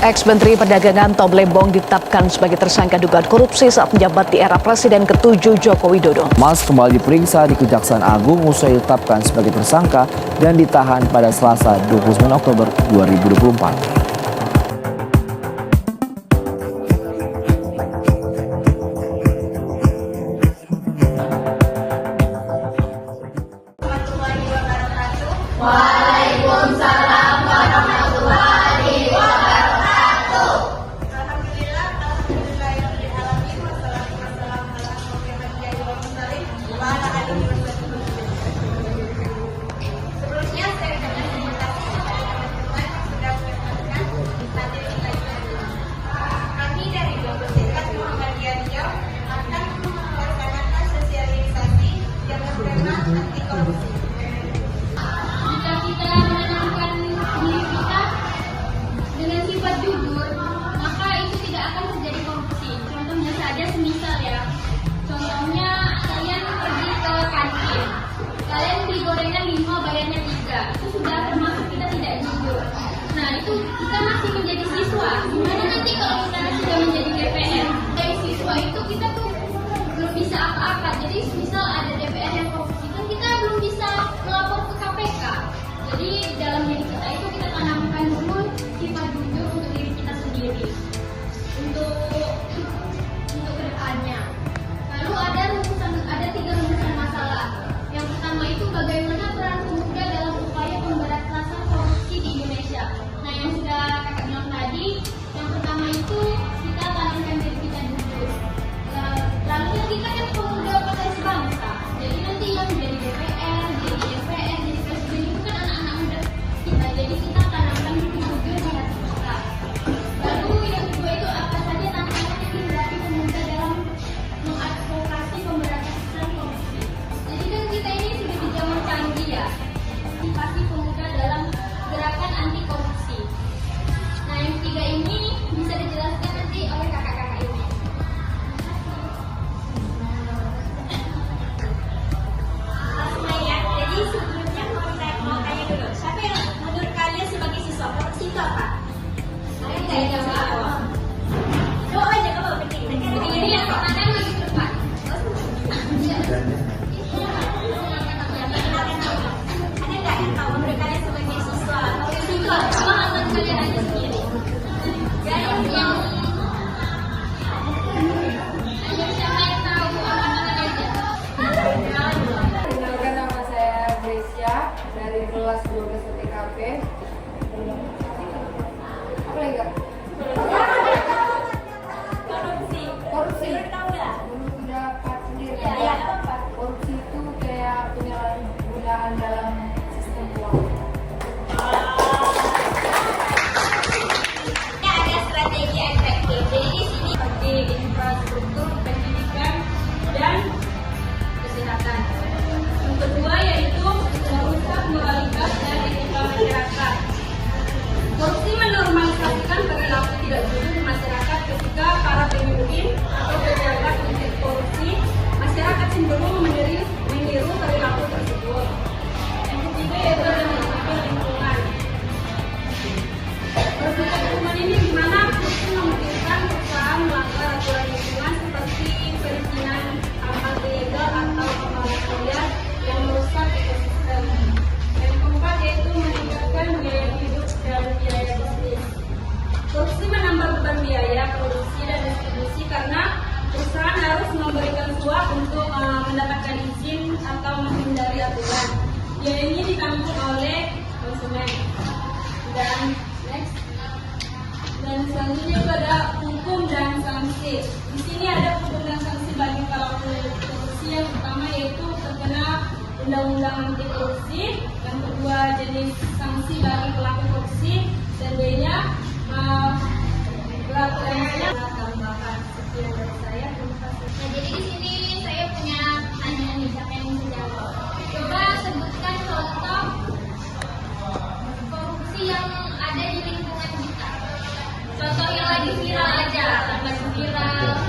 Ex-Menteri Perdagangan Tom Lembong ditetapkan sebagai tersangka dugaan korupsi saat menjabat di era Presiden ke-7 Joko Widodo. Mas kembali diperiksa di Kejaksaan Agung usai ditetapkan sebagai tersangka dan ditahan pada Selasa 29 Oktober 2024. Waalaikumsalam warahmatullahi wabarakatuh. Sebelumnya saya akan presentasi kepada teman-teman yang sudah mendapatkan materi pelajaran ini. Kami dari Bogor Serikat Muhammadiyah Riau akan melaksanakan sosialisasi yang bertema anti korupsi. Jika kita menanamkan diri kita dengan sifat jujur, maka itu tidak akan terjadi korupsi. Contohnya saja semisal ya, contohnya kalian pergi ke kantin, kalian beli gorengan 5 bayarnya 3, itu sudah termasuk kita tidak jujur. Nah itu kita masih menjadi siswa. Gimana nanti kalau kita sudah menjadi DPR? Dari siswa itu kita tuh belum bisa apa-apa. Jadi misal ada DPR yang korupsi, kan kita belum bisa melapor ke KPK. Jadi dalam diri kita itu kita tanamkan dulu sifat jujur untuk diri kita sendiri, untuk kedepannya. Lalu ada 3 rumusan masalah. Yang pertama itu bagaimana peran pemuda dalam upaya pemberantasan korupsi di Indonesia. Nah yang sudah kakak bilang tadi, yang pertama itu kita tanamkan diri kita jujur. Lalu kita kan pemuda penerus bangsa. Jadi nanti yang jadi DPR, jadi MPR, jadi presiden itu kan anak-anak muda kita. Jadi kita tanamkan jujur di hati kita. Lalu yang kedua itu apa saja tantangan yang dihadapi pemuda dalam mengadvokasi pemberantasan korupsi. Jadi kan kita ini sudah di zaman canggih ya. Partisipasi pemuda dalam gerakan anti korupsi. Nah yang ketiga ini bisa dijelaskan nanti oleh kakak-kakak ini. Jadi sebelumnya mau tanya dulu, siapa yang menurut kalian sebagai siswa korupsi itu apa? Kalian nggak ada apa? Jawab aja kamu penting. Ini yang pertama lagi depan. Ada nggak yang tahu menurut kalian sebagai siswa korupsi itu apa? Pemahaman kalian aja sendiri. Dan yang Siapa yang tahu pemahaman aja? Perkenalkan, nama saya Gracia dari kelas 12 TKP. Apa lagi kak? Korupsi. tahu nggak? Belum dapat sendiri. Iya, apa? Korupsi itu kayak penyalahgunaan dalam sistem keuangan. Ini ada strategi efektif. Jadi di sini seperti infrastruktur, pendidikan, dan kesehatan. Yang kedua yaitu merusak moralitas dan etika masyarakat. Korupsi menormalisasikan perilaku tidak jujur di masyarakat ketika para pemimpin atau pejabat mengikuti korupsi, masyarakat cenderung meniru perilaku tersebut. Yang ketiga yaitu merugikan lingkungan. Merugikan lingkungan ini di mana korupsi memungkinkan perusahaan melanggar aturan lingkungan seperti perizinan amal ilegal atau pembangunan liar yang merusak ekosistem. Yang keempat yaitu meningkatkan biaya hidup dan biaya bisnis. Korupsi menambah beban biaya produksi dan distribusi karena perusahaan harus memberikan suap untuk mendapatkan izin atau menghindari aturan. Biaya ini ditanggung oleh konsumen. Dan next. Dan selanjutnya itu ada hukum dan sanksi. Di sini ada hukum dan sanksi bagi pelaku korupsi. Yang pertama yaitu terkena undang-undang anti korupsi. Yang kedua jenis sanksi bagi pelaku korupsi. Dan B-nya peraturannya tambahan. Sekian dari saya. Terima kasih. Nah, jadi di sini saya punya pertanyaan nih, siapa yang bisa jawab? Coba sebutkan contoh korupsi yang ada di lingkungan kita. Contoh yang lagi viral aja, lagi viral